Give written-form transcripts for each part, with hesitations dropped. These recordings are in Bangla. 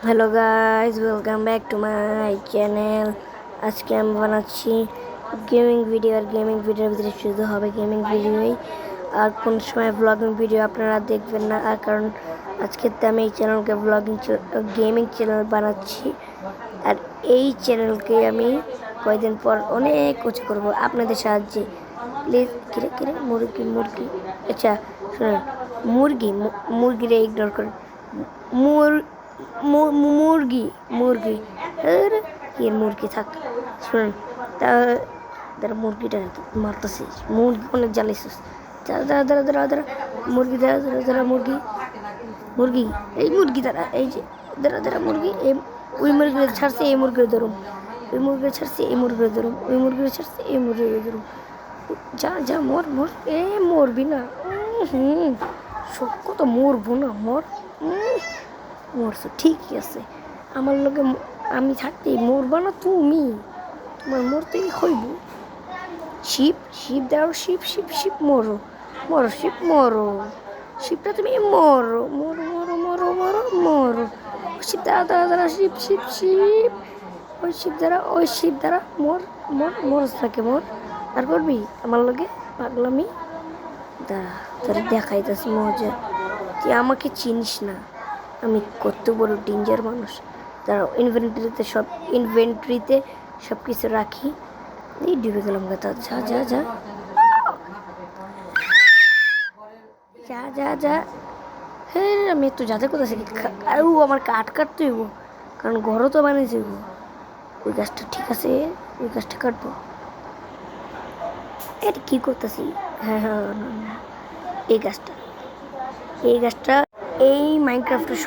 Hello guys, welcome back to my channel. আজকে আমি বানাচ্ছি গেমিং ভিডিও। আর গেমিং ভিডিওর ভিতরে শুধু হবে গেমিং ভিডিওই, আর কোন সময় ব্লগিং ভিডিও আপনারা দেখবেন না। আর কারণ আজকে তো আমি এই চ্যানেলকে গেমিং চ্যানেল বানাচ্ছি। আর এই চ্যানেলকে আমি কয়েকদিন পর অনেক কিছু করবো আপনাদের সাহায্যে। প্লিজ কিরে কিরে মুরগি আচ্ছা শুনুন, মুরগিরে ইগনোর করেন। মুরগি মুরগি এর মুরগি থাক। শুনুন, তার মুরগিটা মারতেছে। মুরগি অনেক জ্বালাইছিস। দাঁড়া দাঁড়া দাঁড়া দাঁড়া দাঁড়া মুরগি, দাঁড়া দাঁড়া দাঁড়া মুরগি মুরগি এই মুরগি দাঁড়া, এই যে দাঁড়া দাঁড়া মুরগি। ওই মুরগির ছাড়ছে, এই মুরগির ধরুন। ওই মুরগির ছাড়ছে, এই মুরগির ধরুন। ওই মুরগির ছাড়ছে, এই মুরগির ধরুন। যা যা মর মর, মরবি না। সব কত মরবো না, মরছো ঠিকই আছে। আমার লোকে আমি থাকতে মরবা না তুমি, তোমার মরতেই হইব। শিব শিব দাও, শিব শিব শিব মরো মরো, শিব মরো। শিবটা তুমি মরো মরো মরো মরো মরো মরো। শিব দ্বারা দ্বারা দ্বারা শিব শিব শিব। ওই শিব দ্বারা মর মর মরস থাকে মর। আর করবি আমার লোকে পাগলামি? দাঁড়া, তোর দেখাইতেছি মজা। তুই আমাকে চিনিস না, আমি কত বড় ডেঞ্জার মানুষ। তারা ইনভেন্টরিতে সব কিছু রাখি। এই ডুবে গেলাম কথা। যা যা যা যা যা যা। হ্যাঁ, আমি একটু যাতে কোথায় আর আমার কাটতে হইব, কারণ ঘরও তো বানিয়েছে। ওই গাছটা ঠিক আছে, ওই গাছটা কাটবো। এটা কী করতেছি? হ্যাঁ হ্যাঁ, এই গাছটা এই মাইনক্রাফটের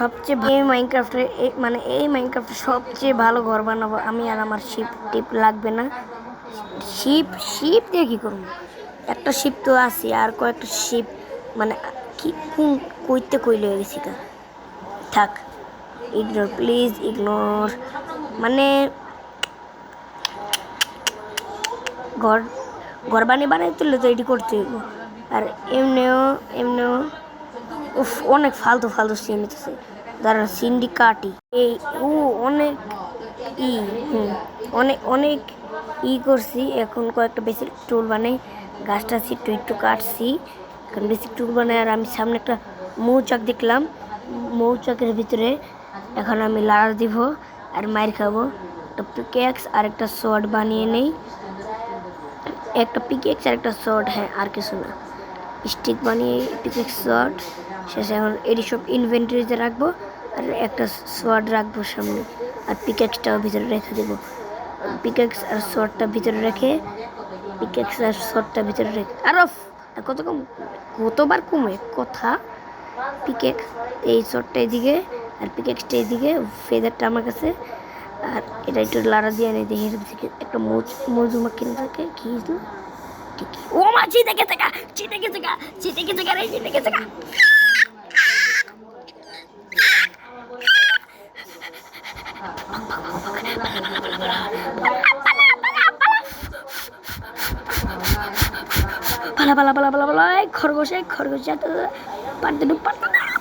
সবচেয়ে ভালো ঘর বানাবো আমি। আর আমার শিপ টিপ লাগবে না। শিপ দিয়ে কী করবো? একটা শিপ তো আছে, আর কয়েকটা শিপ মানে কি কইলে হয়ে গেছি তা। থাক, ইগনোর প্লিজ ইগনোর। মানে ঘর বানিয়ে তুললে তো এটি করতে হইব। আর এমনিও উফ, অনেক ফালতু সিন হইতেছে। যারা সিন্ডিকাটি এই অনেক ই অনেক করছি। এখন কয়েকটা বেসিক টুল বানাই, গাছটা একটু কাটছি। এখন বেসিক টুল বানাই। আর আমি সামনে একটা মৌচাক দেখলাম, মৌচাকের ভিতরে এখন আমি লাড়া দিব আর মাইর খাবো। একটা পিকেক্স আর একটা শর্ট বানিয়ে নেই। একটা পিকেক্স আর একটা শর্ট, হ্যাঁ আর কিছু না। স্টিক বানিয়ে পিকেক্স শর্ট শেষে এখন এটি সব ইনভেন্টরিতে রাখবো। আর একটা শর্ট রাখবো সামনে, আর পিকেক্সটাও ভিতরে রেখে দেবো। পিকেক্স আর শর্টটা ভিতরে রেখে কতবার কমে কথা। পিকেক্স এই শর্টটা এদিকে, আর পিকেক্সটা এদিকে। ফেদারটা আমার কাছে। আর এটা একটু লাড়া দিয়ে নেই, দেখি একটা মধুমাখি থাকে। কি ও মা, চিতে গেছে গা। পালা খরগোশ যাতে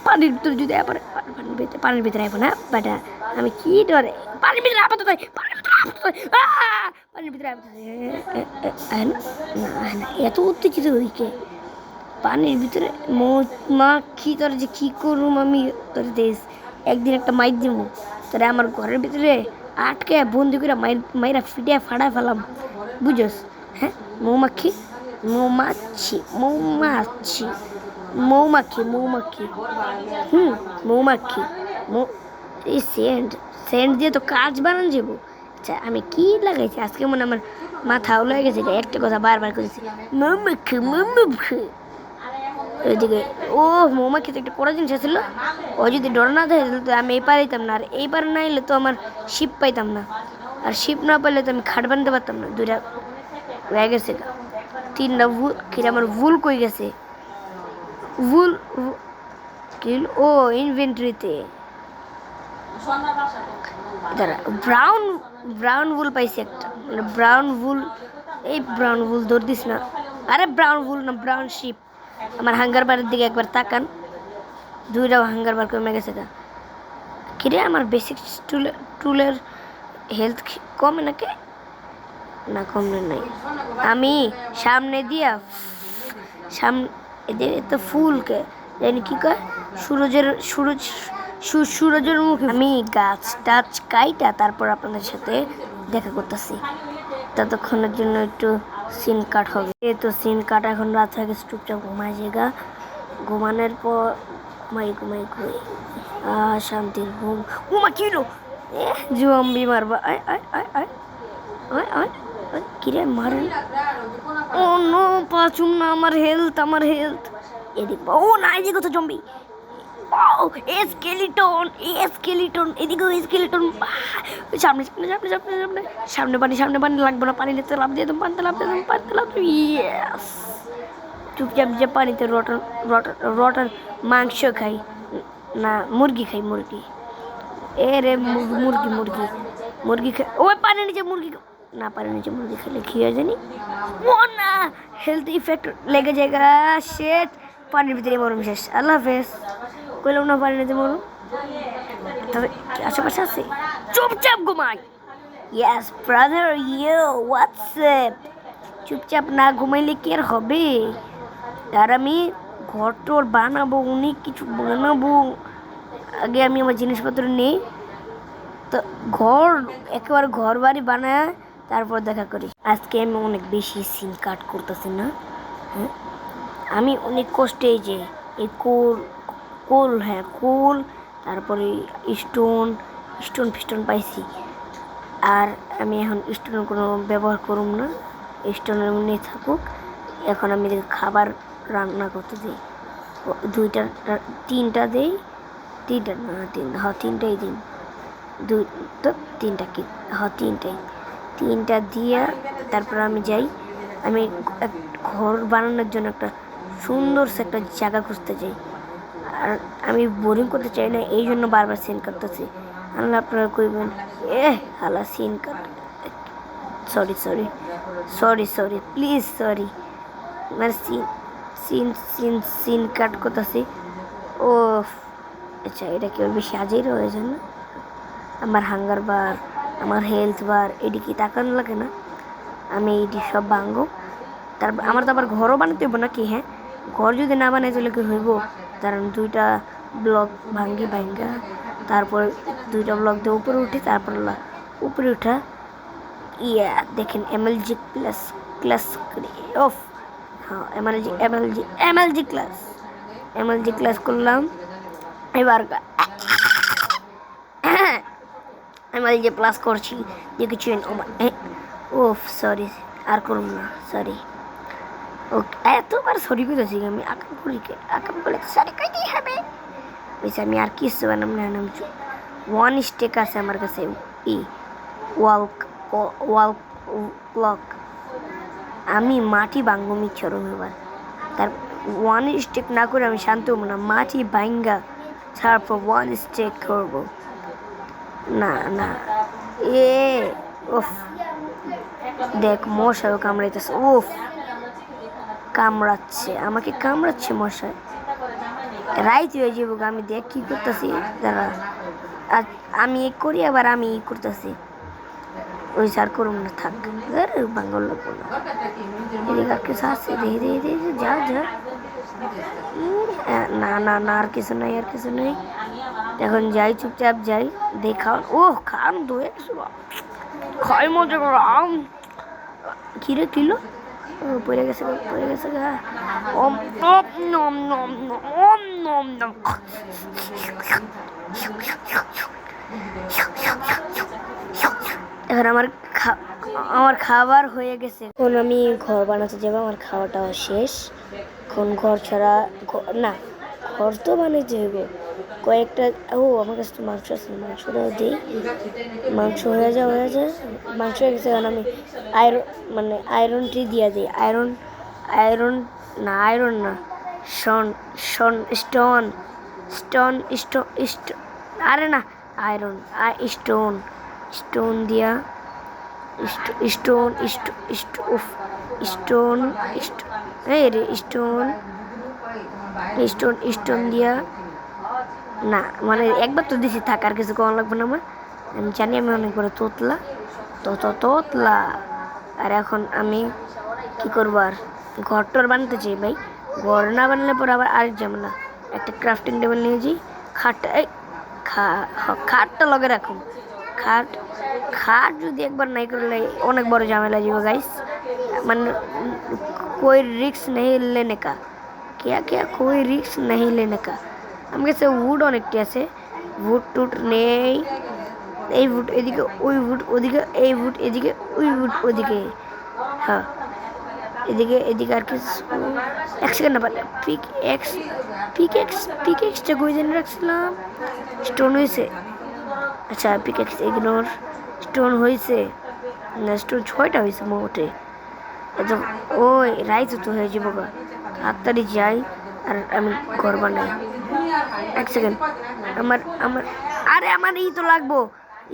পানির ভিতরে যদি পানির ভিতরে আইব না বাটা। আমি কি ডরে পানির ভিতরে আপাতত পানির ভিতরে এত উত্তেজিত হইকে পানির ভিতরে মাখি। তোর যে কি করুম আমি, তোর দেশ একদিন একটা মাইর দিব তোরে আমার ঘরের ভিতরে আটকে বন্দি করে মাইরা ফিটে ফাড়ায় ফেলাম, বুঝস? হ্যাঁ, মৌমাছি মৌমাছি এই সেন্ট দিয়ে তো কাজ বানান যাবো। আচ্ছা, আমি কি লাগাইছি আজকে? মনে আমার মাথা উলে গেছে। একটা কথা বারবার করেছি, মৌমাছি। ওইদিকে মৌমাছি তো একটা কড়া জিনিস ছিল। ও যদি ডর না থাকে তো আমি এই পারাইতাম না। আর এই পার না এলে তো আমার শিপ পাইতাম না। আর শিপ না পাইলে তো আমি খাট বানতে পারতাম না। দুইটা হয়ে গেছে, তিনটা ভুল। আমার ভুল কই গেছে? ভুল ইনভেন্টরিতে ব্রাউন ভুল পাইছি একটা। মানে ব্রাউন ভুল ধর দিস না। আরে ব্রাউন ভুল না, ব্রাউন শিপ। আমার হাঙ্গার বারের দিকে একবার তাকান, দুইটাও হাঙ্গার বার কমে গেছে। কিরে আমার বেসিক টুলের হেলথ কমে নাকি? না কমলে নাই। আমি সামনে দিয়া সামনে এদের তো ফুলকে জানি কি কয় সূরজের মুখে আমি গাছ টাছ কাইটা তারপর আপনাদের সাথে দেখা করতেছি। ততক্ষণের জন্য একটু সিন কাট হবে। এই তো সিন কাট, এখন রাত হয়ে গেছে, চুপচাপ ঘুমায় জায়গা। ঘুমানোর পর ঘুমাই শান্তির ঘুম। ঘুমা কিলো জম্বি মারবা। আয় আয় আয় আয় আয় আয় কিরে মারেন। ও নো, পাচুম না, আমার হেলথ এদিক। ও না, এদিকে কোথাও জম্বি। ও স্কেলিটন এদিকে স্কেলিটন। সামনে পানি লাগবে না, পানি নিতে লাভ দিয়ে তুমি পানিতে লাভ ইয়েস। চুপচাপ যে পানিতে রটার মাংস খাই, না মুরগি খাই, এ রে মুরগি খাই। ওই পানি নিচে মুরগি না, পানি নিচে মুরগি খেলে কি হয় জানি। ও না, হেলথ ইফেক্ট লেগে জায়গা। শেট, পানির ভিতরে মরুম, শেষ। আল্লাহ হাফেজ। কইলাম না পানি নিতে মরুম। তবে আশেপাশে আছে, চুপচাপ ঘুমাই। Yes brother, WhatsApp. চুপচাপ না ঘুমাইলে কি আর হবে? আর আমি ঘর টোর বানাবো, অনেক কিছু বানাবো। আগে আমি আমার জিনিসপত্র নেই, তো একেবারে ঘর বাড়ি বানায় তারপর দেখা করি। আজকে আমি অনেক বেশি সিন কাট করতেছি না? হ্যাঁ, আমি অনেক কষ্টে যে এই কোল তারপরে স্টোন পাইছি। আর আমি এখন স্টোনের কোনো ব্যবহার করুম না, স্টোনের এমনি থাকুক। এখন আমি খাবার রান্না করতে দিই। তিনটা দিই, তিনটাই দিন। তিনটা দিয়া তারপর আমি যাই। আমি ঘর বানানোর জন্য একটা সুন্দর একটা জায়গা খুঁজতে চাই। আর আমি বোরিং করতে চাই না, এই জন্য বারবার সিন কাটতেছি। আল্লাহ আপনারা কইবেন হালা scene cut. Sorry please, sorry. মানে সিন কাট করতেছি। ও আচ্ছা, এটা কেউ বেশি আজই রয়েছে না? আমার হাঙ্গার বার, আমার হেলথ বার, এদিকে তাকানো লাগে না? আমি এইটি সব ভাঙবো। তারপর আমার তো আবার ঘরও বানাতে হইব নাকি? হ্যাঁ, ঘর যদি না বানাই তাহলে কি হইব? কারণ 2টা ব্লক ভাঙ্গা, তারপর 2টা ব্লক দিয়ে উপরে উঠি, তারপর উপরে উঠা। দেখেন MLG ক্লাস অফ। হ্যাঁ, MLG ক্লাস করলাম। এবার MLG প্লাস করছি যে কিছু। সরি, আর করুন না, সরি। ওকে, এতবার সরি করেছি আমি। আকাম করে সরি কইতেই হবে। বেশি আমি আর কিছু বানাম না। ওয়ান স্টেক আছে আমার কাছে, ওয়াল ক্লক। আমি মাটি ভাঙবো মিচ্ছরম এবার। তার ওয়ান স্টেক না করে আমি শান্ত হবো না। মাটি ভাঙ্গা তারপর ওয়ান স্টেক করবো। না উফ, দেখ মশাও কামড়াইতেছে। কামড়াচ্ছে মশাই। রাইত হয়ে যাবো, আমি দেখ কি করতেছি। দাঁড়া, আমি করি, আবার আমি করতেছি। ওই সার করুন না, থাক, বাঙ্গল লাগবো না। এদিকে আর কিছু আছে, যা না, আর কিছু নাই। এখন যাই, চুপচাপ যাই, দেখা। খান ধুয়ে খাই মজা করাম। কিরে কিলো পড়ে গেছে গা। এখন আমার খাবার হয়ে গেছে। এখন আমি ঘর বানাতে যাবো, আমার খাওয়াটাও শেষ। এখন ঘর ছাড়া না, ঘর তো বানাইতে হইব কয়েকটা। আমার কাছে তো মাংস আছে, মাংসটাও দিই। মাংস হয়ে যায়। মাংস হয়ে গেছে। এখন আমি আয়রনটি দিয়ে দিই। আয়রন না, আরে না, স্টোন দিয়া স্টোন দিয়া না মানে একবার তো দিছি, থাক আর কিছু কম লাগবে না আমার। আমি জানি আমি অনেক বড় তোতলা, তোতলা। আর এখন আমি কি করবো আর, ঘর টর বানাতে চাই ভাই। ঘর না বানালে পরে আবার আরেক ঝামেলা। একটা ক্রাফটিং টেবিল নিয়ে যাই, খাটটা এই খাটটা লগে রাখুন। খাট খাট যদি একবার নাই করলে অনেক বড় ঝামেলা যাবে গাইস। মানে कोई रिक्स नहीं लेने का, क्या क्या कोई रिक्स नहीं लेने का। আমার কাছে উড অনেকটি আছে, উড টুট নেই। এই উড এদিকে, ওই উড ওদিকে, এই উড এদিকে, ওই উড ওদিকে। হ্যাঁ এদিকে এদিকে আর কিছু। এক সেকেন্ড না পারলে পিক এক্সটা কই জেনে রাখছিলাম। স্টোন হয়েছে, আচ্ছা পিক এক্স ইগনোর। স্টোন হয়েছে না, স্টোন 6টা হয়েছে মোটে। একদম ওই রাইত তো হয়ে যাবো গা, তাড়াতাড়ি যাই আর আমি ঘর বানাই। এক সেকেন্ড, আমার আমার আরে আমার এই তো লাগবো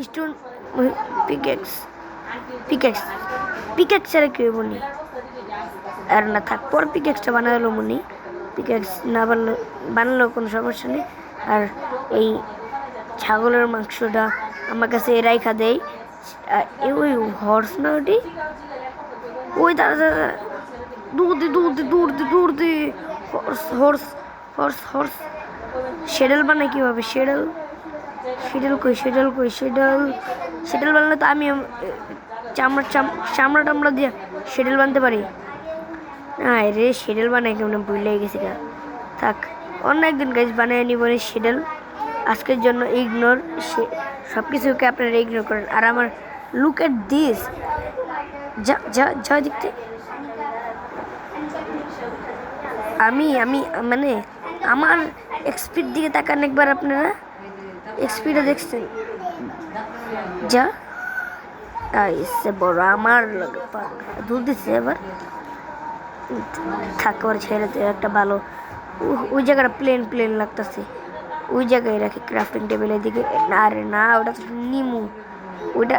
স্টোন। পিকেক্স পিকেক্স পিকেক্স ছাড়া কি হইব নি? আর না থাক, পর পিকেক্সটা বানালো মনি। পিকেক্স না বানালেও কোনো সমস্যা নেই। আর এই ছাগলের মাংসটা আমার কাছে রাইখা দেয়। ওই হর্স না ওটি, ওই দাদা দাদা দূর দে হর্স হর্স হর্স হর্স। শেডেল বানায় কীভাবে? শেডেল বানালে তো আমি চামড়া টামড়া দিয়ে শেডেল বানতে পারি। না রে, শেডেল বানায় কেমন ভুলে গেছি না। থাক, অন্য একদিন গাছ বানিয়ে নিব শেডেল। আজকের জন্য ইগনোর, সব কিছুকে আপনারা ইগনোর করেন। আর আমার লুক এট দিস, যা দেখতে। আমি মানে আমার এক্সপির দিকে তাকান একবার আপনারা, এক্সপিটা দেখছেন? যা এসে বড় আমার দুধ দিচ্ছে এবার। থাকবার ছেড়ে তো একটা ভালো, ওই জায়গাটা প্লেন লাগতেছে, ওই জায়গায় রাখি ক্রাফটিং টেবিলের দিকে। না রে না, ওটা তো নিমু, ওইটা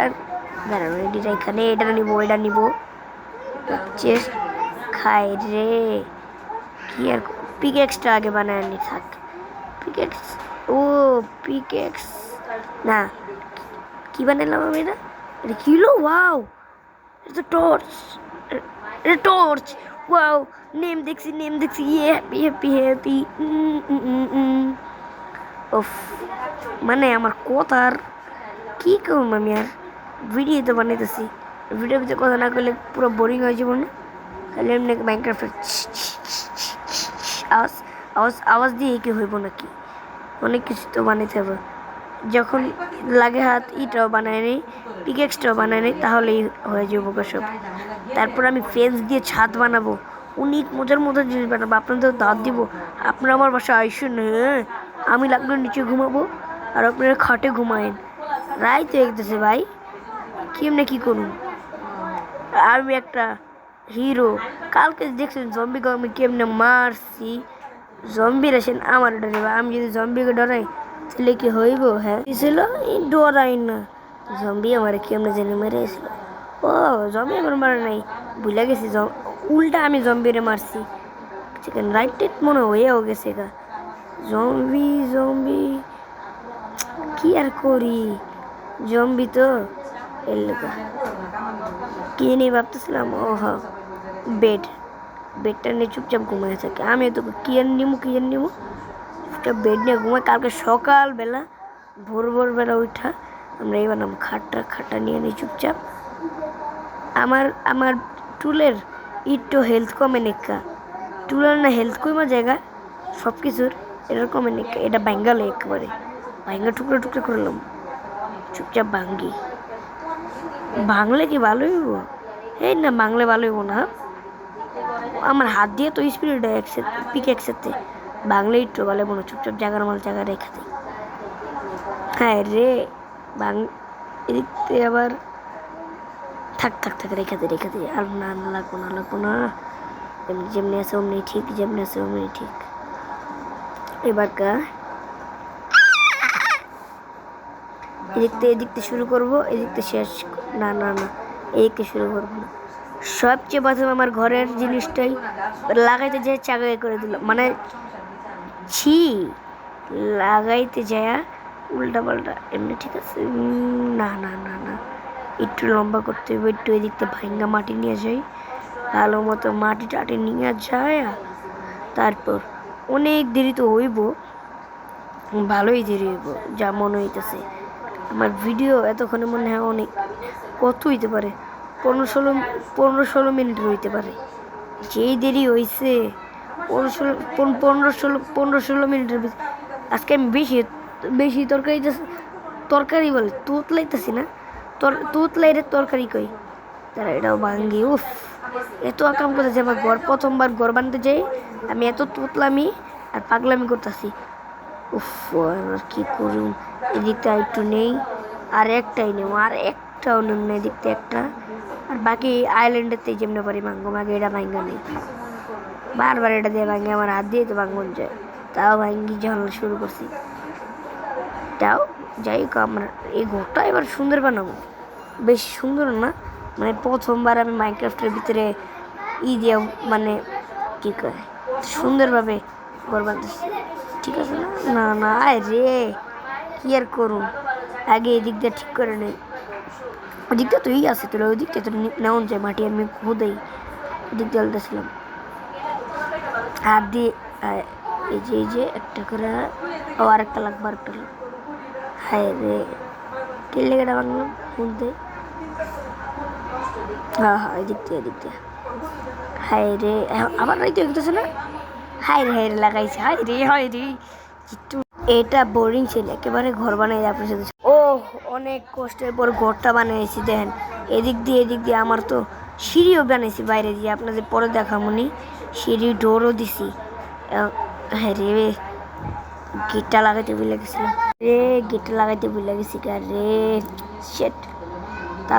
দাঁড়ানো এখানে, এটা নিবো, এটা নিবো। চেস্ট খাই রে, কি আর পিকেক্সটা আগে বানায় নি। থাক পিকেক্স, ও পিকেক্স না, কি বানালাম আমি? এটা কিলো, ওয়াও এটা টর্চ, এটা টর্চ, ওয়াও। নেম দেখছি ইয়ে হ্যাপি। ওফ, মানে আমার কথার কি করবো আমি আর, ভিডিও তো বানাইতেছি, ভিডিওর ভিতরে কথা না করলে পুরো বোরিং হয়ে যাবো না। তাহলে এমনি মাইনক্রাফ্টের আওয়াজ দিয়ে কি হইব নাকি? অনেক কিছু তো বানাইতে হবে। যখন লাগে হাত, ইটাও বানায় নেই, পিকেক্সটাও বানায় নেই, তাহলেই হয়ে যাবো সব। তারপর আমি ফেন্স দিয়ে ছাদ বানাবো, অনেক মজার জিনিস বানাবো। আপনাদের দাঁত দিব, আপনারা আমার বাসায় আইসুন, হ্যাঁ আমি লাগলে নিচে ঘুমাবো আর আপনারা খাটে ঘুমায়েন। রাইতে একতেছে ভাই, কেমনে কি করুন? আমি একটা হিরো। কালকে দেখছেন জম্বিকে আমি কেমনে মারছি। জম্বির আসেন আমার ডরাইবা, আমি যদি জম্বিকে ডরাই তাহলে কি হইব? হ্যাঁ ছিল, ডরাই না। জম্বি আমার কেমনে জানি মেরেছিল। ও জম্বি আমার মারা নাই, ভুলে গেছি। উল্টা আমি জম্বিরে মারছি। চিকেন রাইট মনে হয়েও গেছে গা। জম্বি কি আর করি, জম্বি তো এলাকা কি নিয়ে ভাবতেছিলাম। ও হ্যাঁ, বেডটা নিয়ে চুপচাপ ঘুমায় থাকে। আমি তো কি আর নিমু চুপচাপ বেড নিয়ে ঘুমাই। কালকে সকালবেলা ভোরবেলা উঠা আমরা এই বানাবো খাটটা নিয়ে নিই চুপচাপ। আমার টুলের একটু হেলথ কমে নিকা, টুলের না হেলথ কমা জায়গা সব কিছুর, এটার কমে নিকা। এটা ভাঙ্গালো একেবারে, টুকরা করলাম। চুপচাপ ভাঙলে কি ভালো হইব? এই না ভাঙলে ভালো হইব না। আমার হাত দিয়ে তো স্পিড পিক একসাথে ভাঙলে একটু ভালো মনে, চুপচাপ জায়গার মাল জায়গা রেখে দিই। হ্যাঁ রে, এদিক থেকে আবার থাক রেখে দিই। আর না লাগবো না। যেমনি আছে অমনি ঠিক। এবার এদিকতে শুরু করবো, এদিকতে শেষ। না এদিকতে শুরু করবো না। সবচেয়ে প্রথমে আমার ঘরের জিনিসটাই লাগাইতে যে চাগাই করে দিল, মানে ছি লাগাইতে যায় উল্টা পাল্টা এমনি ঠিক আছে। না না না না, একটু লম্বা করতে হবে, একটু এদিকতে ভাঙ্গা মাটি নিয়ে যাই, ভালো মতো মাটি টাটি নিয়ে যায়। তারপর অনেক দেরি তো হইব, ভালোই দেরি হইব যা মনে হইতেছে। আমার ভিডিও এতক্ষণে মনে হয় অনেক কত হইতে পারে, 15-16 হইতে পারে। যেই দেরি হয়েছে 15-16 মিনিটের আজকে আমি বেশি বেশি তরকারি বলে তুতলাইতেছি না, তুতলাইরে তরকারি কই, তারা এটাও ভাঙ্গি। উফ, এত আকাম করতেছে আমার প্রথমবার ঘর বানতে যাই আমি, এত তুতলামি আর পাগলামি করতেছি। উফ, আর কি করুন, এদিকটা একটু নেই, আর একটাই নেব, আর একটাও নেব না, এদিকটা একটা, আর বাকি আইল্যান্ডের যেমনি পারি ভাঙ্গো, আগে এটা ভাঙ্গা নেই, বারবার এটা দিয়ে ভাঙ্গে, আমার হাত দিয়ে তো ভাঙ্গন যায়, তাও ভাঙ্গি যখন শুরু করছি। তাও যাই হোক, আমরা এই ঘরটা এবার সুন্দর বানাবো, বেশি সুন্দর না, মানে প্রথমবার আমি মাইনক্রাফটের ভিতরে দিয়ে মানে কী কয় সুন্দরভাবে ঘর বানাতেছি, ঠিক আছে না? না না, আয় রে, কি আর করুন, আগে এদিক দিয়ে ঠিক করে নেই, ওদিকটা তো আছে, তোরা ওই দিকটা তো নেওয়া যায় মাটি, আমি খুদেই ওদিক দিয়ে আলতেছিলাম হাত দিয়ে। এই যে একটা করে, ও আরেকটা লাগবে, আরেকটা লাগবে। হায় রে, কে লেগেটা বাংলাম মধ্যে, হ্যাঁ হ্যাঁ, এদিক দিয়ে। হায় রে, আবার রাইতে হইতেছে না, হায় রে লাগাইছে, হায় রে একটু এটা বোরিং ছিল একেবারে। ঘর বানাই আপনার সাথে, ও অনেক কষ্টের পর ঘরটা বানিয়েছি, দেখেন এদিক দিয়ে আমার তো সিঁড়িও বানাইছি বাইরে দিয়ে, আপনাদের পরে দেখামনি, সিঁড়ি ডোরও দিছি। হ্যাঁ রে, গেটটা লাগাইতে ভুলে গেছিলাম রে, গেটটা লাগাইতে ভুলে গেছি রে, শেট। তা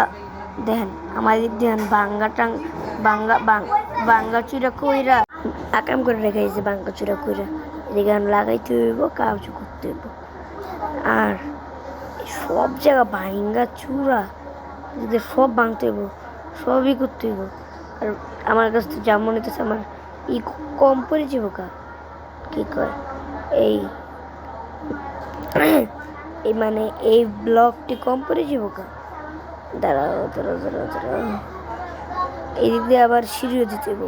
দেখেন আমার দিক দেখেন বাঙ্গা চুরা কইরা আকাম করে রেখেছে, বাঙ্গা চুরা কইরা এদিকে লাগাইতে হইব, কাজ করতে হইব, আর সব জায়গা ভাঙ্গা চূড়া যদি সব ভাঙতে হইব, সবই করতে হইব। আর আমার কাছে তো যা মনে হইতেছে আমার কম পড়ে যাবো কা, কি কয় এই মানে এই ব্লকটি কম পড়ে যাবো কা, দাঁড়াও, এই দিক দিয়ে আবার সিঁড়িও দিতে হইব।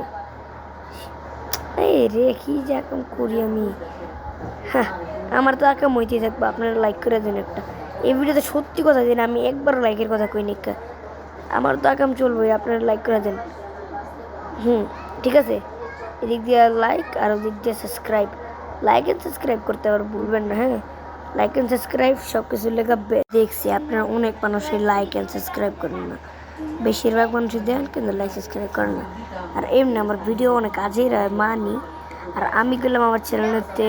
এই রে, কি যে আকাম করি আমি, হ্যাঁ আমার তো আকাম হইতেই থাকবো। আপনারা লাইক করে দেন একটা, এই ভিডিওতে সত্যি কথা দিন, আমি একবার লাইকের কথা কই নিকা, আমার তো আকাম চলবে, আপনারা লাইক করে দেন। ঠিক আছে, এদিক দিয়ে লাইক আর ওদিক দিয়ে সাবস্ক্রাইব, লাইক অ্যান্ড সাবস্ক্রাইব করতে আবার ভুলবেন না, হ্যাঁ লাইক অ্যান্ড সাবস্ক্রাইব সব কিছু লেখা দেখছি আপনারা অনেক মানুষের লাইক অ্যান্ড সাবস্ক্রাইব করেন না, বেশিরভাগ মানুষই দেন কিন্তু লাইক সাবস্ক্রাইব করেন না। আর এমনি আমার ভিডিও অনেক কাজেই মানি, আর আমি গেলাম আমার চ্যানেলেতে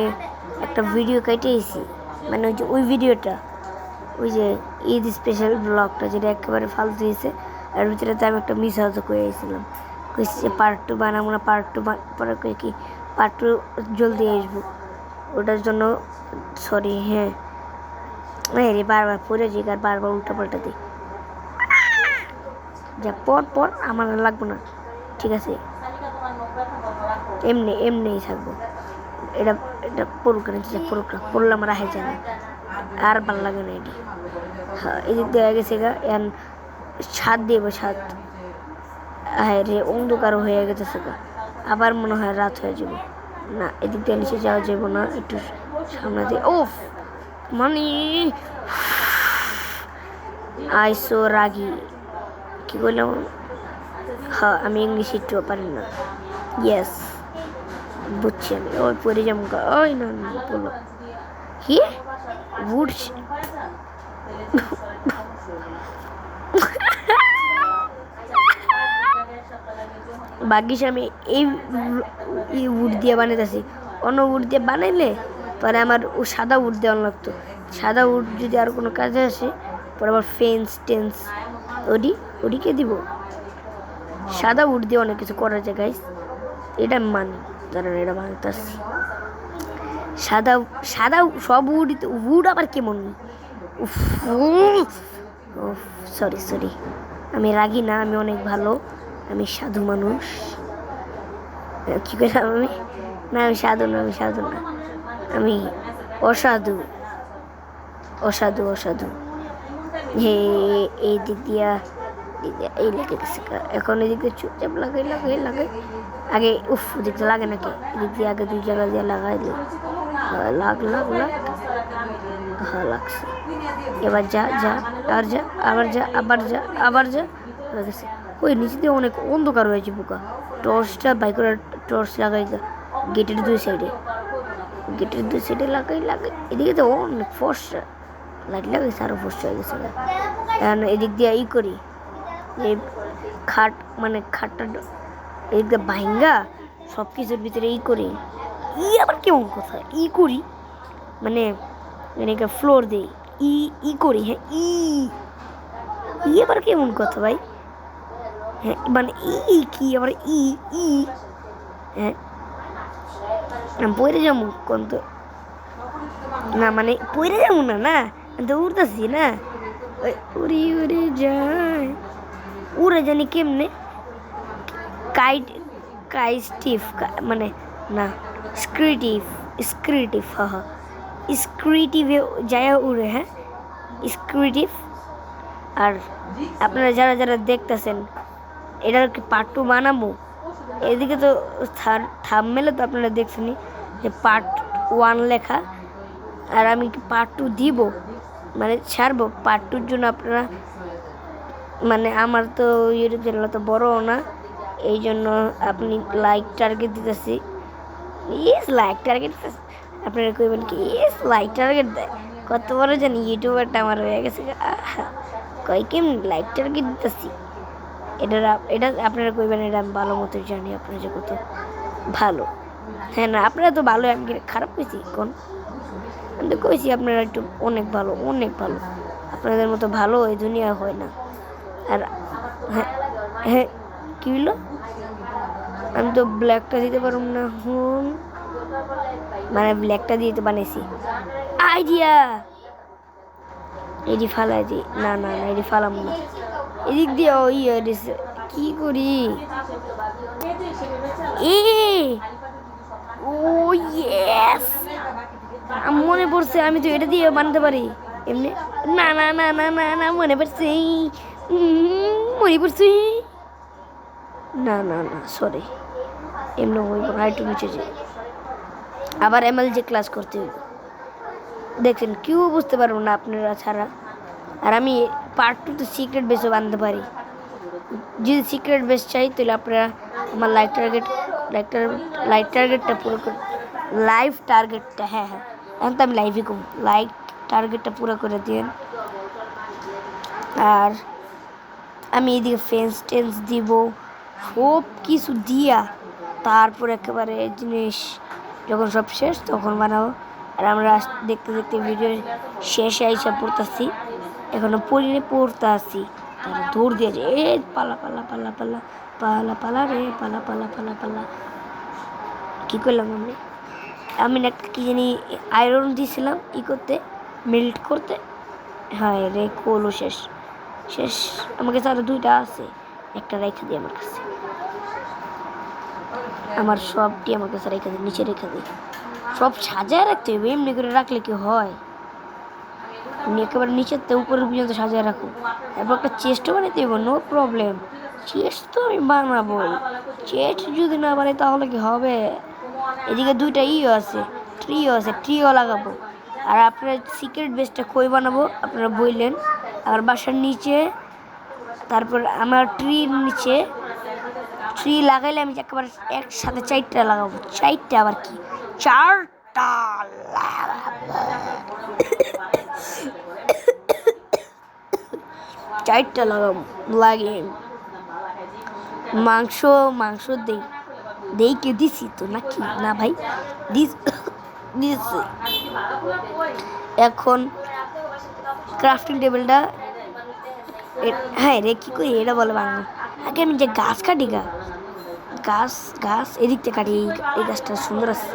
একটা ভিডিও কেটেছি, মানে ওই ভিডিওটা, ওই যে ঈদ স্পেশাল ব্লগটা যেটা একেবারে ফালতু হয়েছে, এর ভিতরে তো আমি একটা মিস হয়তো করে আসছিলাম, কইছি যে পার্ট 2 বানাবো না, পার্ট 2 পরে কই কি পার্ট 2 জলদি আসবো, ওটার জন্য সরি। হ্যাঁ রে, বারবার পরে যাই আর বারবার উল্টা পাল্টা দিই, যা পর আমার লাগবো না, ঠিক আছে এমনিই থাকবো, এটা পড়ুক না, পড়লে আমার আহে যায় না, আর ভালো লাগে না এটি। হ্যাঁ, এদিক দিয়ে গেছে গা, এখন ছাদ দিয়ে ছাদ, হ্যাঁ রে, অন্ধকার হয়ে গেছে গা, আবার মনে হয় রাত হয়ে যাবে, না এদিক দিয়ে নিচে যাওয়া যাবো না, একটু সামনে দিয়ে। ও মানে আইসো রাগি, কি বললাম, হ্যাঁ আমি ইংলিশ একটু পারি না, ইয়েস বুঝছি আমি, ওই পরে যাবো, ওই না বলো কি উঠছে বাগিস, আমি এই উড দিয়ে বানাইতেছি, অন্য উড দিয়ে বানাইলে পরে আমার ও সাদা উড দেওয়া লাগতো, সাদা উড যদি আর কোনো কাজে আসে পরে আবার টেন্স ওডিকে দিব, সাদা উড দিয়ে অনেক কিছু করা যায় গাইস, এটা মানি, কারণ এটা বানাইতেছি সাদা সব উড আবার কেমন, সরি আমি রাগি না, আমি অনেক ভালো, আমি সাধু মানুষ, কি করলাম আমি, না আমি সাধু না, আমি অসাধু অসাধু অসাধু। হে এই দিক দিয়া এই লেগে গেছে এখন এদিক দিয়ে চুপচাপ লাগাই লাগাই লাগাই আগে উফ দিক দিয়ে লাগে নাকি এদিক দিয়ে আগে 2 জায়গা দিয়ে লাগাই দিই লাগ লাগ লাগ হ্যাঁ লাগছে এবার যা যা আর যা আবার যা আবার যা আবার যা গেছে ওই নিচে দিয়ে অনেক অন্ধকার হয়েছে পোকা টর্চটা বাই করে টর্চ লাগাই গেটের 2 সাইডে লাগাই লাগাই এদিকে তো অনেক ফর্সা লাইট লাগাইছে আরো ফর্সা হয়ে গেছে এখন এদিক দিয়ে ই করি যে খাট মানে খাটটা এদিক দিয়ে ভাঙ্গা সব কিছুর ভিতরে ই করি আবার কেমন কথা ই করি মানে এদিকে ফ্লোর দিই ই করি হ্যাঁ আবার কেমন কথা ভাই হ্যাঁ মানে কি আবার হ্যাঁ পড়ে যাবো কোন তো না মানে পড়ে যাবো না আমি তো উড়তেছি না উড়ি উড়ে যায় উড়ে জানি কেমনে কাইস্টিভ মানে না স্ক্রিটিভ হ্যাঁ স্ক্রিটিভে যায় উড়ে হ্যাঁ স্ক্রিটিভ। আর আপনারা যারা যারা দেখতেছেন এটার কি পার্ট 2 বানাবো এদিকে তো থাম্বনেলে তো আপনারা দেখছেনই যে পার্ট 1 লেখা আর আমি কি পার্ট 2 দিব মানে ছাড়বো পার্ট 2-র জন্য আপনারা মানে আমার তো ইউটিউব চ্যানেল তো বড় না এই জন্য আপনি লাইক টার্গেট দিতেছি লাইক টার্গেট আপনারা কইবেন কি লাইক টার্গেট দেয় কত বড় জানি ইউটিউবারটা আমার হয়ে গেছে কয় কেমন লাইক টার্গেট দিতেছি এটা আপনারা কইবেন এটা আমি ভালো মতো জানি আপনারা যে কত ভালো হ্যাঁ না আপনারা তো ভালো আমি খারাপ কইছি কোন আমি তো কইছি আপনারা একটু অনেক ভালো আপনাদের মতো ভালো এই দুনিয়া হয় না। আর হ্যাঁ হ্যাঁ কি হলো আমি তো ব্ল্যাকটা দিতে পারব না মানে ব্ল্যাকটা দিয়ে তো বানাইছি আইডিয়া এটি ফালাই দিই না না না এটি ফালাম না এদিক দিয়ে ওই কি করি ও ইয়েস মনে পড়ছে আমি তো এটা দিয়ে বানাতে পারি এমনি না না না না না না মনে পড়ছে না না না সরি এমনি হইব না একটু নিচে যাই আবার MLG ক্লাস করতে হইব দেখছেন কেউ বুঝতে পারবো না আপনারা ছাড়া। আর আমি পার্ট 2 তো সিক্রেট বেসও বানাতে পারি যদি সিক্রেট বেস চাই তাহলে আপনারা আমার লাইভ টার্গেটটা পুরো করে লাইভ টার্গেটটা হ্যাঁ এখন তো আমি লাইভই করব লাইভ টার্গেটটা পুরো করে দিন। আর আমি এদিকে টেন্স দিব সব কিছু দিয়া তারপর একেবারে জিনিস যখন সব শেষ তখন বানাবো। আর আমরা দেখতে দেখতে ভিডিও শেষে আইসা পড়তেছি এখনো পড়তে আসি তারা দৌড় দিয়ে যায় পালা পালা পালা পালা পালা পালা রে পালা পালা পালা পালা কী করলাম আমি একটা কি জানি আয়রন দিয়েছিলাম করতে মেল্ট করতে হ্যাঁ রে কোলও শেষ আমার কাছে আরো 2টা আছে একটা রেখে দিই আমার সবটি আমার কাছে রেখে দিই নিচে রেখে দিই সব সাজায় রাখতে হবে এমনি করে রাখলে কি হয় একেবারে নিচের তো উপরের পর্যন্ত সাজায় রাখো তারপর একটা চেস্টও বানাইতে হবে নো প্রবলেম চেস্ট তো আমি বানাবোই চেস্ট যদি না বানাই তাহলে কি হবে এদিকে 2টা আছে ট্রিও লাগাবো। আর আপনারা সিক্রেট বেসটা কই বানাবো আপনারা বললেন আর বাসার নিচে তারপর আমার ট্রির নিচে ট্রি লাগাইলে আমি একেবারে একসাথে 4টা লাগাবো 4টা আবার কি 4টা লাগাবো লাগে মাংস দেই কে দিছি তো নাকি না ভাই দিছি এখন ক্রাফটিং টেবিলটা হ্যাঁ রে কি করি এটা বলে বাংলা আগে আমি যে গাছ কাটি গাছ এদিক থেকে কাটি এই গাছটা সুন্দর আছে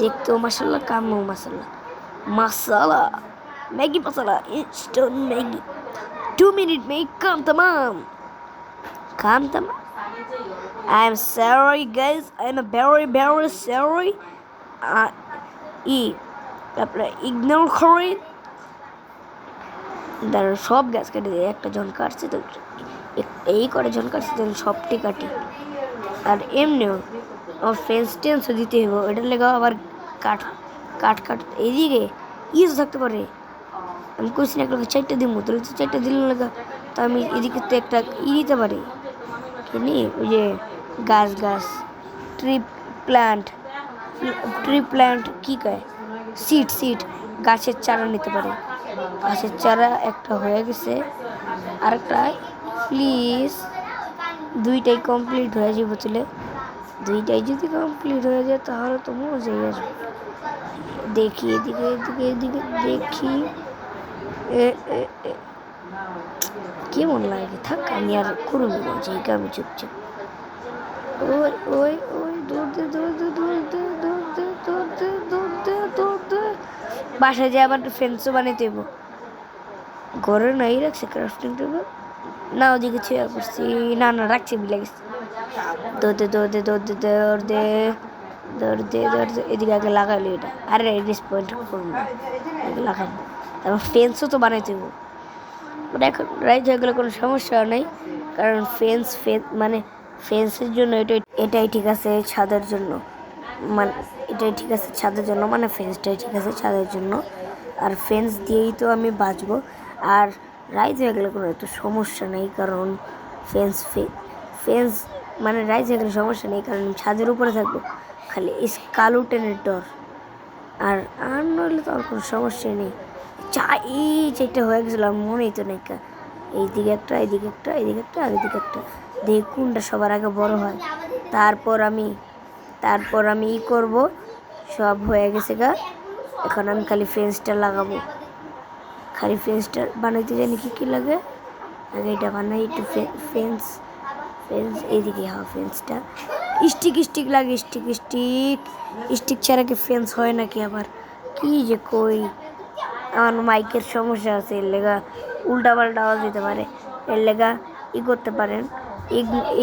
দেখতেও মাসাল্লাহ কামও মাসাল্লাহ ম্যাগি মশলা ইনস্ট্যান্ট ম্যাগি 2 minute में काम तमाम I am sorry guys I am very sorry আপনারা ইগনোর করেন। দাঁড়ান সব গাছ কেটে দিয়ে একটা জন কাটছে তো এই করে জন কাটছে তো সবটি কাটি। আর এমনিও আমার ফেন্স টেন্সও দিতে হইব, এটার লেগে আবার কাঠ কাঠ কাঠ এইদিকে ইউজ থাকতে পারে। আমি কইছি না একটা 4টা দিব, তাহলে 4টা দিলে লেগে তো আমি এদিকে তো একটা দিতে পারি কিনি, ওই যে গাছ গাছ ট্রি প্ল্যান্ট কী কয় সিট গাছের চারা নিতে পারে। গাছের চারা একটা হয়ে গেছে, আরেকটা প্লিজ 2টাই কমপ্লিট হয়ে যাবে। তুলে 2টাই যদি কমপ্লিট হয়ে যায় তাহলে তো মজাই আসবে। দেখি এদিকে দেখি কেমন লাগে, থাক আমি আর করুন যে আমি চুপচাপ। ওই ওই ওই দৌড়তে বাসায় যে আবার ফেন্সও বানাইতে হইব। ঘরে নাই রাখছে ক্রাফটিং টেবিল, না ওদিকে ছুঁয়া করছি, না রাখছি বিলে গেছি। দৌড়তে এদিকে আগে লাগাইলো এটা, আরে রেসপন্ড করুন না, লাগাবো। তারপর ফেন্সও তো বানাইতে হইব। ওটা এখন রাইট হয়ে গেলে কোনো সমস্যা নেই, কারণ মানে ফেন্সের জন্য এটাই ঠিক আছে ছাদের জন্য, মানে এটাই ঠিক আছে ছাদের জন্য, মানে ফেন্সটাই ঠিক আছে ছাদের জন্য। আর ফেন্স দিয়েই তো আমি বাঁচবো। আর রাইজ হয়ে গেলে কোনো এত সমস্যা নেই, কারণ ফেন্স মানে রাইজ হয়ে গেলে সমস্যা নেই, কারণ ছাদের উপরে থাকবো, খালি স্কালুটেনের ডর। আর আর নইলে তো আর কোনো সমস্যা নেই। এই চারটা হয়ে গেছিলো, মনেই তো নেই। এইদিকে একটা, এদিকে একটা, এদিকে একটা, আর এদিকে একটা। দেখি কোনটা সবার আগে বড় হয়। তারপর আমি করব। সব হয়ে গেছে গা, এখন আমি খালি ফেন্সটা লাগাবো। খালি ফেন্সটা বানাইতে জানি কী লাগে। আগে এটা বানাই একটু ফেন্স এইদিকে। হ্যাঁ ফেন্সটা স্টিক লাগে, স্টিক ছাড়া কি ফেন্স হয় নাকি? আবার কি যে কই, আমার মাইকের সমস্যা আছে, এর লেগা উল্টা পাল্টা আওয়াজ দিতে পারে, এর লেগা করতে পারেন,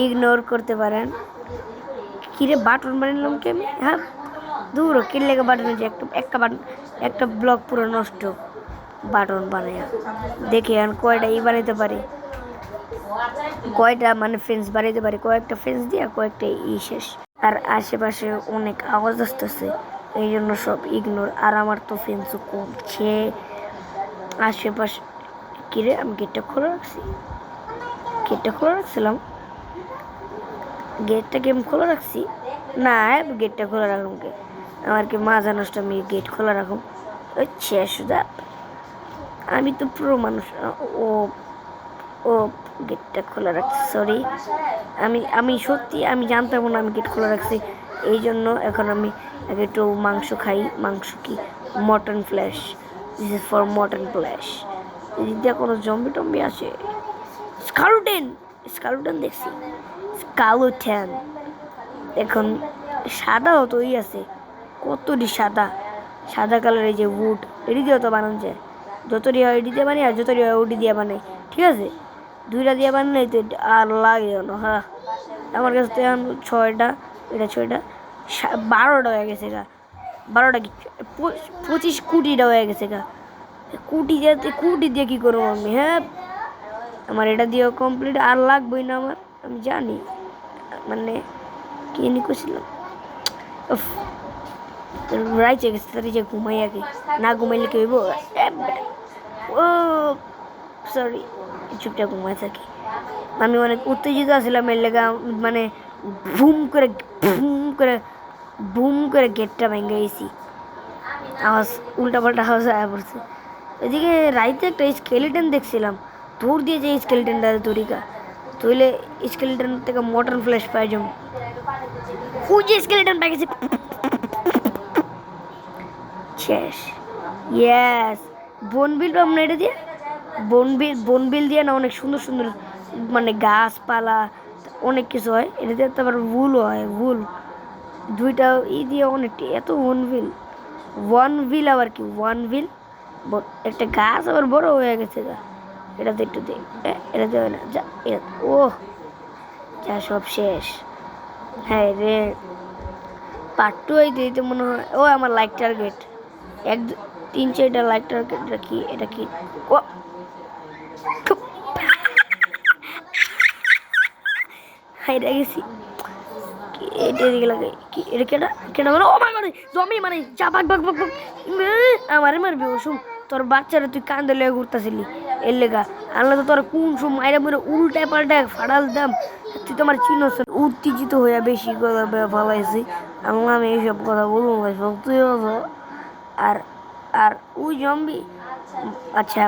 ইগনোর করতে পারেন। কিরে বাটন বানালাম কি আমি? হ্যাঁ দূর কির লেগে বাটন হয়েছে, একটা ব্লক পুরো নষ্ট। বাটন বানায় দেখি এখন কয়টা বানাইতে পারি, কয়টা মানে ফেন্স বানাইতে পারি, কয়েকটা ফেন্স দিয়ে কয়েকটা শেষ। আর আশেপাশে অনেক আওয়াজ আসতেছে, এই জন্য সব ইগনোর। আর আমার তো ফেন্সও কমছে আশেপাশে। কিরে আমি গেটটা খোলা রাখছিলাম, গেটটা কি আমি খোলা রাখছি? না গেটটা খোলা রাখুন কে, আমার কি মাজা নষ্ট, আমি গেট খোলা রাখুন? সুদা আমি তো পুরো মানুষ। ও গেটটা খোলা রাখছি, সরি। আমি সত্যি আমি জানতাম না আমি গেট খোলা রাখছি, এই জন্য এখন আমি আগে একটু মাংস খাই। মাংস কি? Mutton flash, this is for mutton flash. এদিক দিয়ে কোনো জম্বি টম্বি আছে? স্কালুটেন দেখছি, স্কালুটেন। এখন সাদাও তো আছে, কতটি সাদা কালারের যে উড, এটি দিয়েও তো বানানো যায়। যতটি হয় এটি দিয়ে বানাই, আর যতটি হয় ওটি দিয়ে বানাই, ঠিক আছে। 2টা দিয়ে বানাই তো আর লাগে না। হ্যাঁ আমার কাছে তো এখন 6টা, এটা 6টা, 12টা হয়ে গেছে গা। 12টা কি 25 কোটিটা হয়ে গেছে গা। কুটি দিয়ে কী করবো আমি? হ্যাঁ আমার এটা দিয়েও কমপ্লিট, আর লাগবেই না আমার, আমি জানি। মানে কি নি করছিলাম, রাইচে গেছে তাদের যে ঘুমাই আগে, না ঘুমাইলে কি হইব? ও সরি, চুপটা ঘুমাই থাকি। আমি অনেক উত্তেজিত আসলাম, এর লেগা মানে বুম করে গেটটা ভেঙে গেছি। আওয়াজ উল্টা পাল্টা আওয়াজ আয়া পড়ছে। এদিকে রাইতে একটা স্কেলিটন দেখছিলাম, দূর দিয়ে যে স্কেলিটনটা তরিকা তুইলে স্কেলিটন থেকে মটন ফ্ল্যাশ পাই যাম। ওই যে স্কেলিটন পাই গেছে, শেষ। ইয়েস বনবিল পাবো না এটা দিয়ে, বনবিল দিয়ে না অনেক সুন্দর সুন্দর মানে গাছপালা অনেক কিছু হয়। এটা দিয়ে তারপর উলও হয়, উল। 2টা দিয়ে অনেক এত ওয়ান হুইল আবার কি ওয়ান একটা গাছ আবার বড় হয়ে গেছে গা। এটাতে একটু দে, এটা দেবে না যা, ও যা সব শেষ। হ্যাঁ রে পার্ট 2 এই দিতে মনে হয়। ও আমার লাইক টার্গেট তিন চারটা লাইক টার্গেট রাখি। এটা কি ও হাইরা গেছি। এটা দিকে লাগে কি এটা কেটা কেটা মানে ও মাই গড জমি মানে যা ভাগ ভাগ ভাগ ভাগ আমারে মারবি ওসুম তোর বাচ্চারা তুই কান্দে লেগে ঘুরতাছিলি এর লেগা আনলে তো তোর কোন সব মাইরা মুরে উল্টায় পাল্টায় ফাড়াল দাম তুই তো আমার চিনস উত্তেজিত হইয়া বেশি কথা ফলাইছি আমি এইসব কথা বলবো তুই আর আর ওই জম্বি আচ্ছা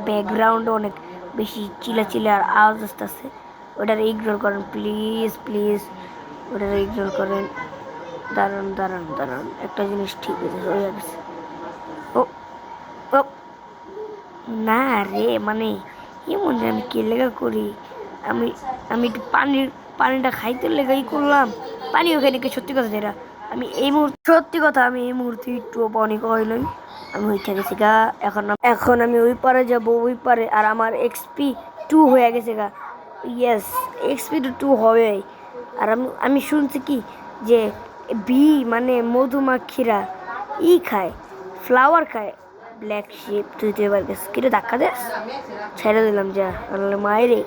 ব্যাকগ্রাউন্ড অনেক বেশি চিলা আর আওয়াজ আসতেছে ওটার ইগনোর করেন প্লিজ প্লিজ ওটার ইগনোর করেন। দাঁড়ান একটা জিনিস ঠিক আছে হয়ে গেছে। ও ও না রে মানে এমন যে আমি কে লেগা করি আমি আমি একটু পানিটা খাইতে লেগাই করলাম পানি ওখানে সত্যি কথা যেটা আমি এই মুহূর্তে সত্যি কথা আমি এই মুহূর্তে একটু পানি খাইলাম আমি উঠে গেছি গা। এখন আমি ওই পারে যাবো ওই পারে আর আমার এক্সপি 2 হয়ে গেছে গা। ইয়েস এক্সপি 2 হবে। আর আমি শুনছি কি যে বি মানে মধুমাখিরা খায় ফ্লাওয়ার খায় ব্ল্যাক শিপ তুই তো এবার গেছিস কিরে ধাক্কা দেস ছেড়ে দিলাম যা মায়েরে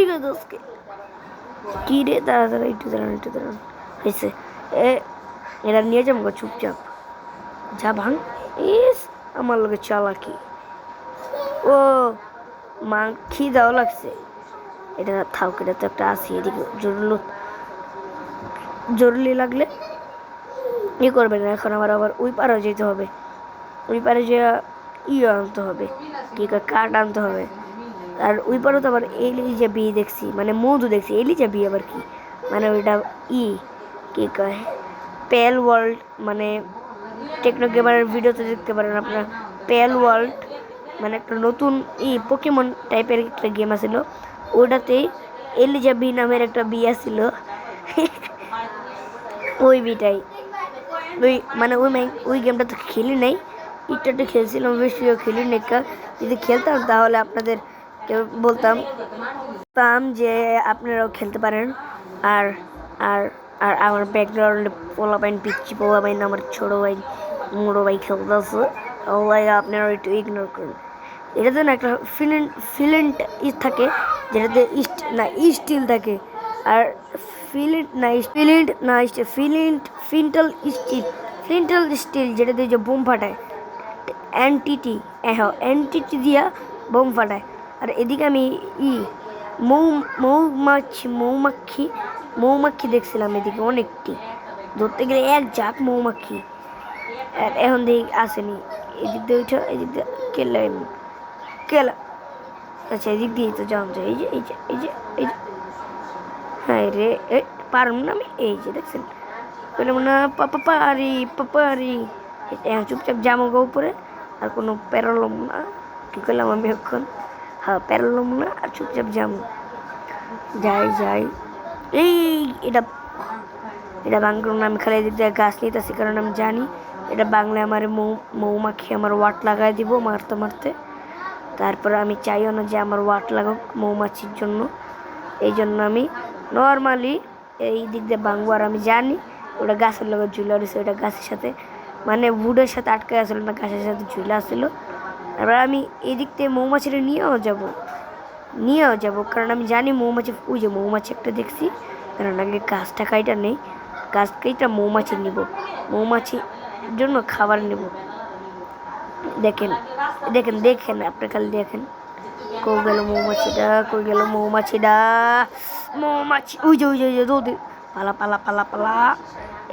গে দোষকে কি রে দাঁড়া একটু দাঁড়ান হয়েছে এরা নিয়ে যাবো চুপচাপ যা ভাঙ ইস আমার লোকে চালাকি ও মা খিদাও লাগছে এটা থাক এটা তো একটা আসি এদিকে জরুরি লাগলে করবে না। এখন আবার ওই পারেও যেতে হবে ওই পারে যে আনতে হবে কি কাঠ আনতে হবে আর ওই পারেও তো আবার এলিজা বি দেখছি মানে মধু দেখছি এলিজা বি আবার কি মানে ওইটা কি কয় পেল ওয়ার্ল্ড মানে টেকনো গেমারের ভিডিওতে দেখতে পারেন আপনারা পেল ওয়ার্ল্ড মানে একটা নতুন পোকেমন টাইপের একটা গেম আছিল ওটাতেই এলিজা বি নামের একটা বি আছিল ওই বিটাই মানে ওই গেমটা তো খেলি নাই একটু খেলছিলাম বেশিও খেলি নাই যদি খেলতাম তাহলে আপনাদেরকে বলতাম যে আপনারাও খেলতে পারেন। আর আর আর আমার ব্যাকগ্রাউন্ডে পিচ্ছি পোলাপাইন আমার ছোটো ভাই মোড়ো ভাই খেলতেছে ওই আপনারা একটু ইগনোর করুন। এটাতে না একটা ফিলেন্ট থাকে যেটাতে স্টিল থাকে আর ফিন্টাল স্টিল যেটাতে যে বোম ফাটায় অ্যান্টিটি দিয়া বোম ফাটায়। আর এদিকে আমি মৌমাক্ষি দেখছিলাম এদিকে অনেকটি ধরতে গেলে এক ঝাঁক মৌমাক্ষি আর এখন দেখি আসেনি এদিক দিয়ে উঠে এদিক দিয়ে কেলা আচ্ছা এদিক দিয়ে তো যাওয়া যায় এই যে হ্যাঁ রে পারম না আমি এই যে দেখছেন বললাম না পাপারি চুপচাপ জামো গো উপরে আর কোনো প্যারালম না কি করলাম আমি এখন হ্যাঁ প্যারালম না আর চুপচাপ জামো যাই এই এটা বাংলা আমি খালি এদিক দিয়ে গাছ নিতেছি কারণ আমি জানি এটা বাংলায় আমার মৌমাখি আমার ওয়াট লাগাই দিব মারতে তারপরে আমি চাইও না যে আমার ওয়াট লাগুক মৌমাছির জন্য এই জন্য আমি নর্মালি এই দিক দিয়ে বাংবো। আর আমি জানি ওটা গাছের লগে ঝুলে রয়েছে ওটা গাছের সাথে মানে উডের সাথে আটকে আসলো না গাছের সাথে ঝুলে আসলো। তারপর আমি এই দিক থেকে মৌমাছিটা নিয়েও যাব কারণ আমি জানি মৌমাছি ওই যে মৌমাছি একটা দেখছি কারণ আগে গাছটা কাইটা নেই গাছ কাইটা মৌমাছি নিব মৌমাছির জন্য খাবার নেব। দেখেন আপনি খালি দেখেন কই গেল মৌমাছি ওই যে দৌড়ে পালা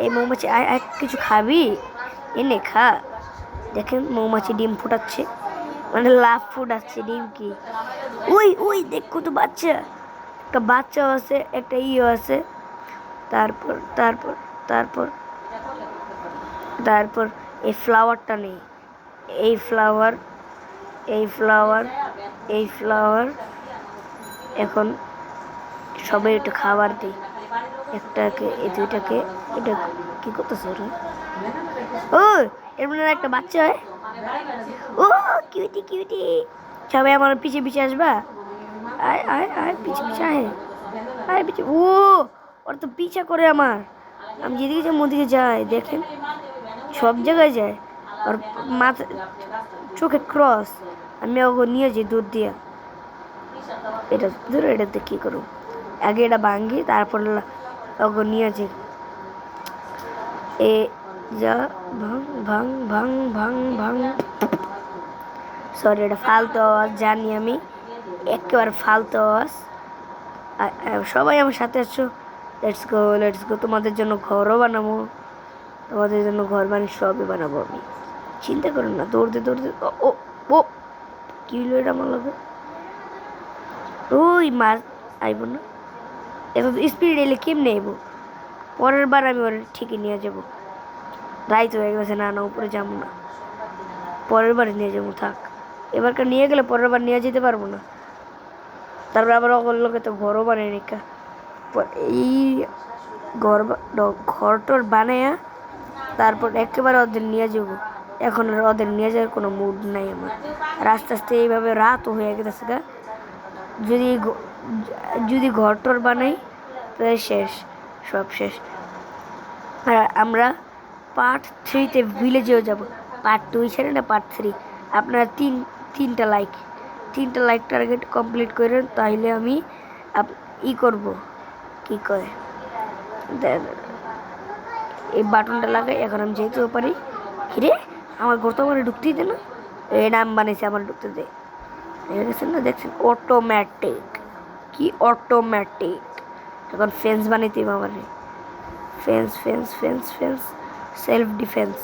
এই মৌমাছি কিছু খাবি এনে খা। দেখেন মৌমাছি ডিম ফুটাচ্ছে মানে লাভ ফুটাচ্ছে ডিম কি ওই দেখো তো একটা বাচ্চা আছে একটা আছে। তারপর এই ফ্লাওয়ারটা নেই এই ফ্লাওয়ার এখন সবাই একটু খাবার দিই একটাকে এই দুইটাকে এটা কি করতেছে ওরা ও এর মধ্যে একটা বাচ্চা হয় ও কিউটি সবাই আমার পিছে আসবা আয় পিছে আয় পিছে ও ওর তো পিছা করে আমার আমি যেদিকে যাই মদিকে যাই দেখেন সব জায়গায় যায় আর মাথা চোখে ক্রস। আমি ওকে নিয়ে যাই দূর দিয়া, এটা ধরো এটাতে কী করো, আগে এটা ভাঙ্গি তারপর ওকে নিয়ে যাই। এ যা ভাং ভাং ভাং ভাং ভাং। সরি, এটা ফালতু আওয়াজ জানি আমি, একেবারে ফালতু আওয়াজ। সবাই আমার সাথে আছো, লেটস গো লেটস গো। তোমাদের জন্য ঘরও বানাবো, তোমাদের জন্য ঘর বানিয়ে সবই বানাবো আমি, চিন্তা করো না। দৌড়তে দৌড়তে ও ও কি হলো এটা আমার লাগে, ওই মার আইব না। এত স্পিড এলে কেমনে আইব? পরের বার আমি ওর ঠিকই নিয়ে যাবো। রাইত হয়ে গেছে, না না উপরে যাবো না, পরের বার নিয়ে যাবো। থাক, এবারকার নিয়ে গেলে পরের বার নিয়ে যেতে পারবো না। তারপরে আবার অগর লোকে তো ঘরও বানায় নিকা। এই ঘরটর বানায়া তারপর একেবারে ওদের নিয়ে যাবো। এখন আর ওদের নিয়ে যাওয়ার কোনো মুড নাই আমার। আর আস্তে আস্তে এইভাবে রাতও হয়ে গেছে গা। যদি ঘরটর বানাই তাহলে শেষ, সব শেষ। আর আমরা পার্ট 3-তে ভিলেজেও যাব। পার্ট 2 ছেড়ে না, পার্ট 3। আপনারা তিনটা লাইক টার্গেট কমপ্লিট করেন, তাইলে আমি করব, কি কয়, এই বাটনটা লাগাই। এখন আমি যেতেও পারি। কিরে, আমার ঘর তো আমার ঢুকতেই দে না। এই নাম বানিয়েছে আমার ঢুকতে দে, দেখেছেন না, দেখছেন, অটোমেটিক। কি অটোমেটিক? এখন ফেন্স বানাইতে আমার fence fence fence fence self defence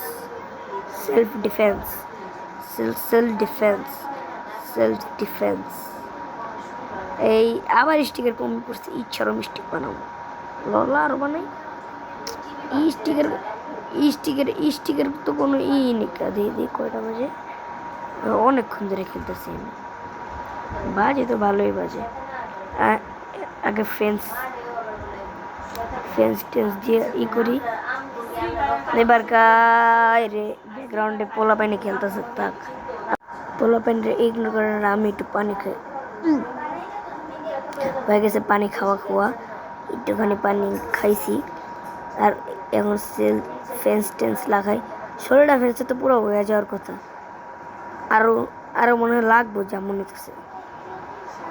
self defence self defence self defence. এই আবার স্টিকের কমে পড়ছে, ইচ্ছারও স্টিক বানাবো, ললা আরও বানাই। স্টিকের তো কোনো নিকা দিয়ে কয়টা বাজে, অনেকক্ষণ ধরে খেলতেছি আমি। বাজে তো ভালোই বাজে। আগে ফেন্স টেন্স দিয়ে করি। এবার রে ব্যাকগ্রাউন্ডে পোলা পানি খেলতেছে, থাক, পোলা পানিটা ইগনোর করে। আমি একটু পানি খাই, হয়ে গেছে পানি খাওয়া। একটুখানি পানি খাইছি। আর এখন ফেন্স টেন্স লাগাই। 16টা ফেন্সে তো পুরো হয়ে যাওয়ার কথা। আরও মনে হয় লাগবো, যা মনে হচ্ছে।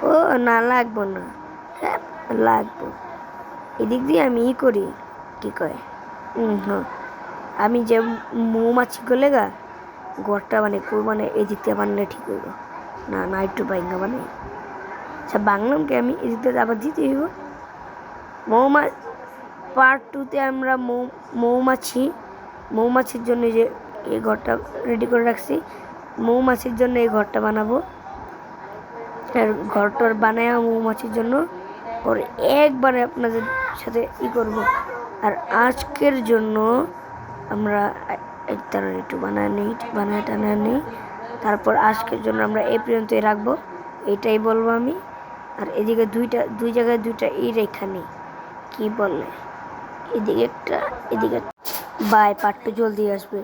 ও না, লাগবো না, হ্যাঁ লাগবো। এদিক দিয়ে আমি করি, কি কয়, হ্যাঁ, আমি যে মৌমাছি গলে গা ঘরটা মানে এদিক দিয়ে বানালে ঠিক হইব। না একটু বাইঙ্গা বানাই। আচ্ছা, বাংলাম কি আমি এদিক দিয়ে আবার দিতে হইব। পার্ট 2-তে আমরা মৌমাছির জন্য যে এই ঘরটা রেডি করে রাখছি, মৌমাছির জন্য এই ঘরটা বানাবো। আর ঘরটার বানায় মৌমাছির জন্য ওর একবারে আপনাদের সাথে করব। আর আজকের জন্য আমরা একটু বানায় টানা নিই। তারপর আজকের জন্য আমরা এই পর্যন্তই রাখবো, এটাই বলবো আমি। আর এদিকে দুই জায়গায় দুইটা রেখা নেই, কি বললে, এদিকে একটা, এদিকে। বাই, পার্ট 2 জলদি আসবে।